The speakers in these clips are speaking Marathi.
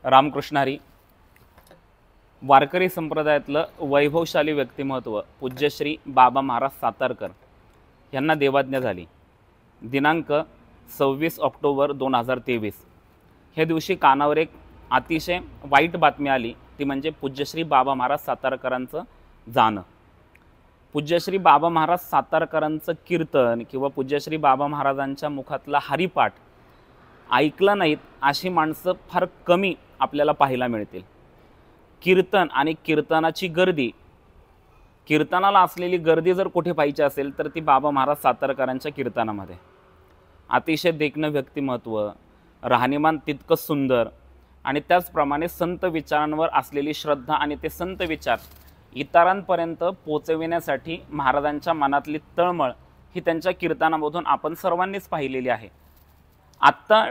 रामकृष्ण हरी. वारकरी संप्रदायातलं वैभवशाली व्यक्तिमत्व पूज्यश्री बाबा महाराज सातारकर यांना देवाज्ञा झाली. दिनांक 26 ऑक्टोबर 2023 ह्या दिवशी कानावर एक अतिशय वाईट बातमी आली, ती म्हणजे पूज्यश्री बाबा महाराज सातारकरांचं जाणं. पूज्यश्री बाबा महाराज सातारकरांचं कीर्तन किंवा पूज्यश्री बाबा महाराजांच्या मुखातला हरिपाठ ऐकलं नाहीत अशी माणसं फार कमी आपल्याला पाहायला मिळतील. कीर्तन आणि कीर्तनाची गर्दी, कीर्तनाला असलेली गर्दी जर कुठे पाहिजे असेल तर ती बाबा महाराज सातारकरांच्या कीर्तनामध्ये. अतिशय देखणं व्यक्तिमत्व, राहणीमान तितकंच सुंदर आणि त्याचप्रमाणे संत विचारांवर असलेली श्रद्धा आणि ते संत विचार इतरांपर्यंत पोचविण्यासाठी महाराजांच्या मनातली तळमळ ही त्यांच्या कीर्तनामधून आपण सर्वांनीच पाहिलेली आहे. आत्ता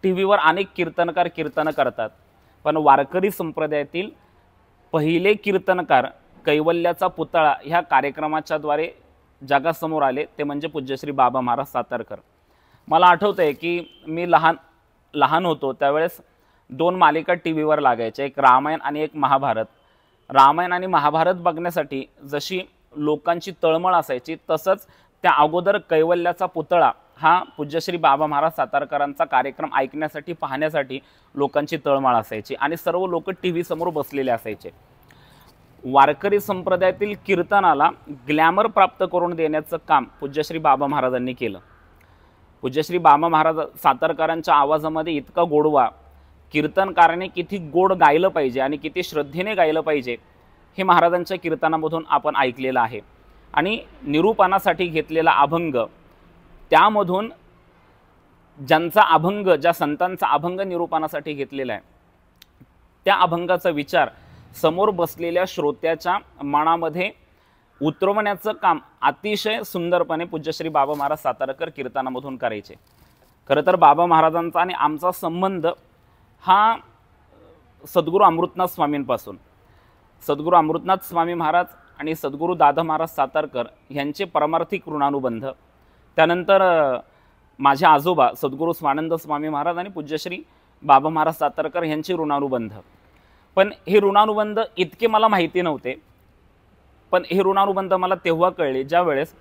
टी व्हीवर अनेक कीर्तनकार कीर्तनं करतात, पण वारकरी संप्रदायातील पहिले कीर्तनकार कैवल्याचा पुतळा ह्या कार्यक्रमाच्याद्वारे जगासमोर आले, ते म्हणजे पूज्यश्री बाबा महाराज सातारकर. मला आठवतं आहे की मी लहान होतो त्यावेळेस 2 मालिका टी व्हीवर लागायच्या, एक रामायण आणि एक महाभारत. रामायण आणि महाभारत बघण्यासाठी जशी लोकांची तळमळ असायची, तसंच त्या अगोदर कैवल्याचा पुतळा हा पूज्यश्री बाबा महाराज सातारकरांचा कार्यक्रम ऐकण्यासाठी पाहण्यासाठी लोकांची तळमळ असायची आणि सर्व लोक टी व्ही समोर बसलेले असायचे. वारकरी संप्रदायातील कीर्तनाला ग्लॅमर प्राप्त करून देण्याचं काम पूज्यश्री बाबा महाराजांनी केलं. पूज्यश्री बाबा महाराज सातारकरांच्या आवाजामध्ये इतका गोडवा, कीर्तनकाराने किती गोड गायलं पाहिजे आणि किती श्रद्धेने गायलं पाहिजे हे महाराजांच्या कीर्तनामधून आपण ऐकलेलं आहे. आणि निरूपणासाठी घेतलेला अभंग, त्यामधून ज्यांचा अभंग, ज्या संतांचा अभंग निरूपणासाठी घेतलेला आहे, त्या अभंगाचा विचार समोर बसलेल्या श्रोत्याच्या मनामध्ये उतरवण्याचं काम अतिशय सुंदरपणे पूज्यश्री बाबा महाराज सातारकर कीर्तनामधून करायचे. खरं तर बाबा महाराजांचा आणि आमचा संबंध हा सद्गुरू अमृतनाथ स्वामींपासून, सद्गुरू अमृतनाथ स्वामी महाराज आणि सद्गुरू दादा महाराज सातारकर यांचे परमार्थिक ऋणानुबंध, त्यानंतर माझे आजोबा सद्गुरू स्वानंद स्वामी महाराज आणि पूज्यश्री बाबा महाराज सातारकर यांचे ऋणानुबंध. पण हे ऋणानुबंध इतके मला माहिती नव्हते, पण हे ऋणानुबंध मला तेव्हा कळले ज्यावेळेस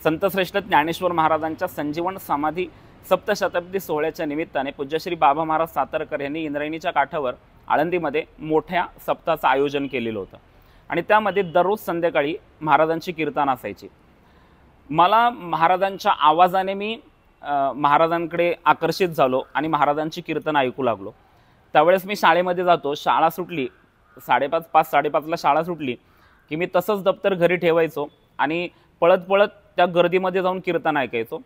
संतश्रेष्ठ ज्ञानेश्वर महाराजांच्या संजीवन समाधी सप्तशताब्दी सोहळ्याच्या निमित्ताने पूज्यश्री बाबा महाराज सातारकर यांनी इंद्रायणीच्या काठावर आळंदीमध्ये मोठ्या सप्ताहाचं आयोजन केलेलं होतं आणि त्यामध्ये दररोज संध्याकाळी महाराजांची कीर्तन असायची. मला महाराजांच्या आवाजाने मी महाराजांकडे आकर्षित झालो आणि महाराजांची कीर्तन ऐकू लागलो. त्यावेळेस मी शाळेमध्ये जातो, शाळा सुटली 5:30-5:30ला शाळा सुटली की मी तसंच दप्तर घरी ठेवायचो आणि पळत पळत त्या गर्दीमध्ये जाऊन कीर्तन ऐकायचो.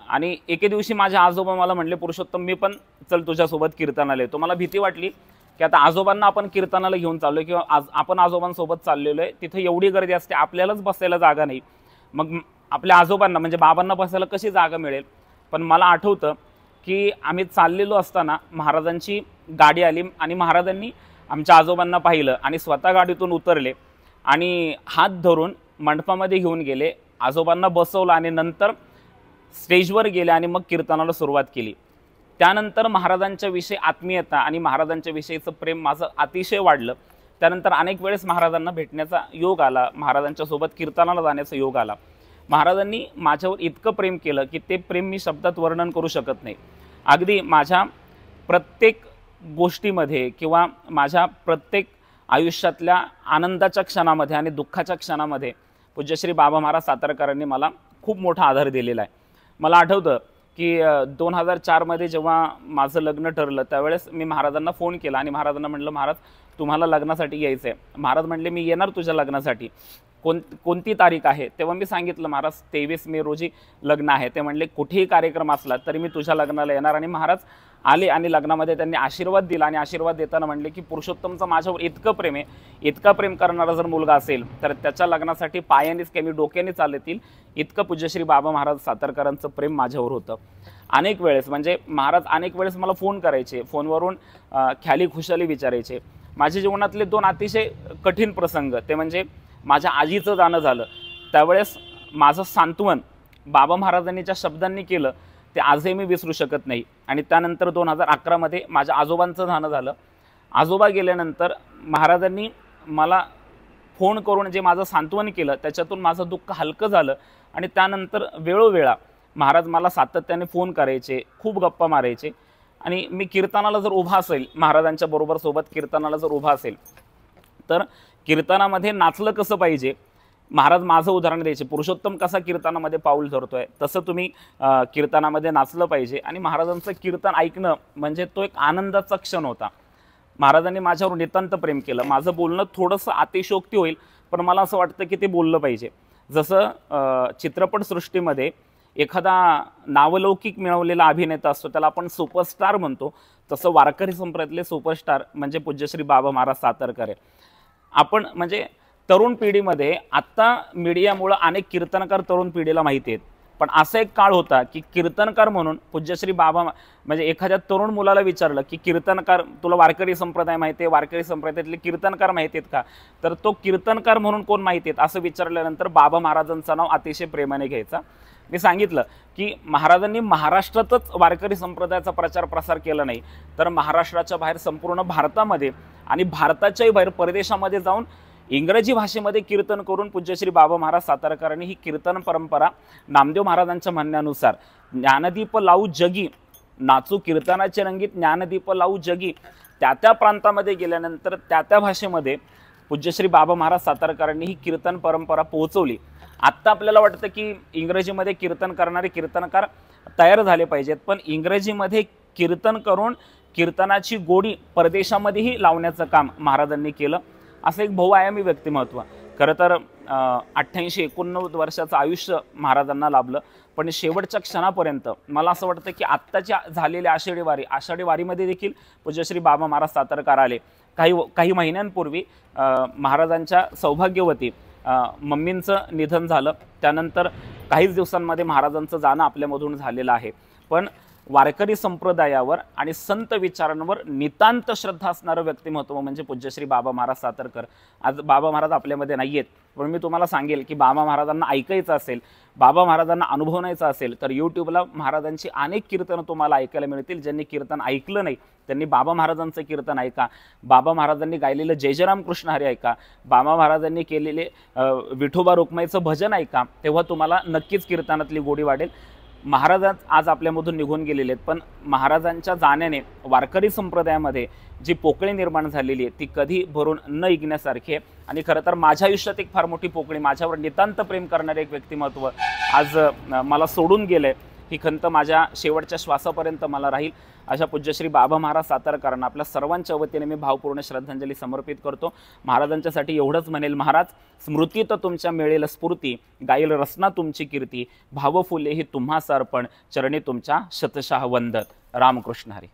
आणि एके दिवशी माझे आजोबा मला म्हणले, पुरुषोत्तम मी पण चल तुझ्यासोबत कीर्तनाला येतो. मला भीती वाटली की आता आजोबांना आपण कीर्तनाला घेऊन चाललो किंवा आपण आजोबांसोबत चाललेलो आहे, तिथे एवढी गर्दी असते, आपल्यालाच बसायला जागा नाही, मग आपल्या आजोबांना म्हणजे बाबांना बसायला कशी जागा मिळेल. पण मला आठवतं की आम्ही चाललेलो असताना महाराजांची गाडी आली आणि महाराजांनी आमच्या आजोबांना पाहिलं आणि स्वतः गाडीतून उतरले आणि हात धरून मंडपामध्ये घेऊन गेले, आजोबांना बसवलं आणि नंतर स्टेजवर गेले आणि मग कीर्तनाला सुरुवात केली. त्यानंतर महाराजांच्या विषयी आत्मीयता आणि महाराजांच्या विषयीचं प्रेम माझं अतिशय वाढलं. त्यानंतर अनेक वेळेस महाराजांना भेटण्याचा योग आला, महाराजांच्या सोबत कीर्तनाला जाण्याचा योग आला. महाराजांनी माझ्यावर इतकं प्रेम केलं की ते प्रेम मी शब्दात वर्णन करू शकत नाही. अगदी माझ्या प्रत्येक गोष्टीमध्ये किंवा माझ्या प्रत्येक आयुष्यातल्या आनंदाच्या क्षणामध्ये आणि दुःखाच्या क्षणामध्ये पूज्यश्री बाबा महाराज सातारकरांनी मला खूप मोठा आधार दिलेला आहे. मला आठवतं की 2004मध्ये जेव्हा माझं लग्न ठरलं त्यावेळेस मी महाराजांना फोन केला आणि महाराजांना म्हटलं, महाराज तुम्हाला लग्नासाठी यायचं आहे. महाराज म्हणले, मी येणार तुझ्या लग्नासाठी, कोणती तारीख आहे. तेव्हा मी सांगितलं, महाराज 23 मे रोजी लग्न आहे. ते म्हणले, कुठेही कार्यक्रम असला तरी मी तुझ्या लग्नाला येणार. आणि महाराज आले आणि लग्नामध्ये त्यांनी आशीर्वाद दिला आणि आशीर्वाद देताना म्हणले की पुरुषोत्तमचं माझ्यावर इतकं प्रेम आहे, इतका प्रेम करणारा जर मुलगा असेल तर त्याच्या लग्नासाठी पायानेच किंवा डोक्याने चालतील, इतकं पूज्यश्री बाबा महाराज सातारकरांचं प्रेम माझ्यावर होतं. अनेक वेळेस म्हणजे महाराज अनेक वेळेस मला फोन करायचे, फोनवरून ख्याली खुशाली विचारायचे. माझ्या जीवनातले 2 अतिशय कठीण प्रसंग, ते म्हणजे माझ्या आजीचं जाणं झालं. त्यावेळेस माझं सांत्वन बाबा महाराजांनी ज्या शब्दांनी केलं ते आजही मी विसरू शकत नाही. आणि त्यानंतर 2011 मध्ये माझ्या आजोबांचं जाणं झालं. आजोबा गेल्यानंतर महाराजांनी मला फोन करून जे माझं सांत्वन केलं त्याच्यातून माझं दुःख हलकं झालं. आणि त्यानंतर वेळोवेळा महाराज मला सातत्याने फोन करायचे, खूप गप्पा मारायचे. आणि मी कीर्तनाला जर उभा असेल, महाराजांच्या बरोबर सोबत कीर्तनाला जर उभा असेल तर कीर्तनामध्ये नाचलं कसं पाहिजे, महाराज माझं उदाहरण द्यायचे, पुरुषोत्तम कसा कीर्तनामध्ये पाऊल धरतोय तसं तुम्ही कीर्तनामध्ये नाचलं पाहिजे. आणि महाराजांचं कीर्तन ऐकणं म्हणजे तो एक आनंदाचा क्षण होता. महाराजांनी माझ्यावर नितांत प्रेम केलं. माझं बोलणं थोडंसं अतिशयोक्ती होईल, पण मला असं वाटतं की ते बोललं पाहिजे. जसं चित्रपटसृष्टीमध्ये एखादा नावलौकिक मिळवलेला अभिनेता असतो त्याला आपण सुपरस्टार म्हणतो, तसं वारकरी संप्रदायातले सुपरस्टार म्हणजे पूज्यश्री बाबा महाराज सातारकर आहे. आपण म्हणजे तरुण पिढीमध्ये आत्ता मीडियामुळं अनेक कीर्तनकार तरुण पिढीला माहिती आहेत, पण असा एक काळ होता की कीर्तनकार म्हणून पूज्यश्री बाबा म्हणजे एखाद्या तरुण मुलाला विचारलं की कीर्तनकार, तुला वारकरी संप्रदाय माहिती आहे, वारकरी संप्रदायातले कीर्तनकार माहिती आहेत का, तर तो कीर्तनकार म्हणून कोण माहिती आहेत असं विचारल्यानंतर बाबा महाराजांचं नाव अतिशय प्रेमाने घ्यायचा. मी सांगितलं की महाराजांनी महाराष्ट्रातच वारकरी संप्रदायाचा प्रचार प्रसार केला नाही, तर महाराष्ट्राच्या बाहेर संपूर्ण भारतामध्ये आणि भारताच्याही बाहेर परदेशामध्ये जाऊन इंग्रजी भाषेमध्ये कीर्तन करून पूज्यश्री बाबा महाराज सातारकरांनी ही कीर्तन परंपरा नामदेव महाराजांच्या म्हणण्यानुसार ज्ञानदीप लावू जगी, नाचू कीर्तनाचे रंगीत ज्ञानदीप लावू जगी, त्या प्रांतामध्ये गेल्यानंतर त्या भाषेमध्ये पूज्यश्री बाबा महाराज सातारकरांनी ही कीर्तन परंपरा पोहोचवली. आत्ता आपल्याला वाटतं की इंग्रजीमध्ये कीर्तन करणारे कीर्तनकार तयार झाले पाहिजेत, पण इंग्रजीमध्ये कीर्तन करून कीर्तनाची गोडी परदेशामध्येही लावण्याचं काम महाराजांनी केलं. असं एक बहुआयामी व्यक्तिमत्व. खरं तर 88-89 वर्षाचं आयुष्य महाराजांना लाभलं, पण शेवटच्या क्षणापर्यंत मला असं वाटतं की आत्ताच्या झालेल्या आषाढी वारीमध्ये देखील पूज्यश्री बाबा महाराज सातारकर आले. काही महिन्यांपूर्वी महाराजांच्या सौभाग्यवती मम्मींचं निधन झालं. त्यानंतर काहीच दिवसांमध्ये महाराजांचं जाणं आपल्यामधून झालेलं आहे. पण वारकरी संप्रदायावर आणि संत विचारांवर नितांत श्रद्धा असणारं व्यक्तिमत्व म्हणजे पूज्यश्री बाबा महाराज सातारकर. आज बाबा महाराज आपल्यामध्ये नाही आहेत, पण मी तुम्हाला सांगेल की बाबा महाराजांना ऐकायचं असेल, बाबा महाराजांना अनुभवायचं असेल तर यूट्यूबला महाराजांची अनेक कीर्तनं तुम्हाला ऐकायला मिळतील. ज्यांनी कीर्तन ऐकलं नाही त्यांनी बाबा महाराजांचं कीर्तन ऐका, बाबा महाराजांनी गायलेलं जय जय राम कृष्ण हरी ऐका, बाबा महाराजांनी केलेले विठोबा रुक्माईचं भजन ऐका, तेव्हा तुम्हाला नक्कीच कीर्तनातली गोडी वाढेल. महाराज आज आपल्यामधून निघून गेलेले आहेत, पण महाराजांच्या जाण्याने वारकरी संप्रदायामध्ये जी पोकळी निर्माण झालेली आहे ती कधी भरून न निघण्यासारखी आहे. आणि खरं तर माझ्या आयुष्यात एक फार मोठी पोकळी, माझ्यावर नितांत प्रेम करणारे एक व्यक्तिमत्व आज मला सोडून गेलंय. ही खंत माझ्या शेवटच्या श्वासापर्यंत मला राहील. अशा पूज्यश्री बाबा महाराज सातारकरांना आपल्या सर्वांच्या वतीने मी भावपूर्ण श्रद्धांजली समर्पित करतो. महाराजांच्यासाठी एवढंच म्हणेल, महाराज स्मृतीत तुमच्या मिळेल स्फूर्ती, गाईल रसना तुमची कीर्ती, भावफुले ही तुम्हा अर्पण, चरणी तुमच्या शतशः वंदन. रामकृष्ण हरी.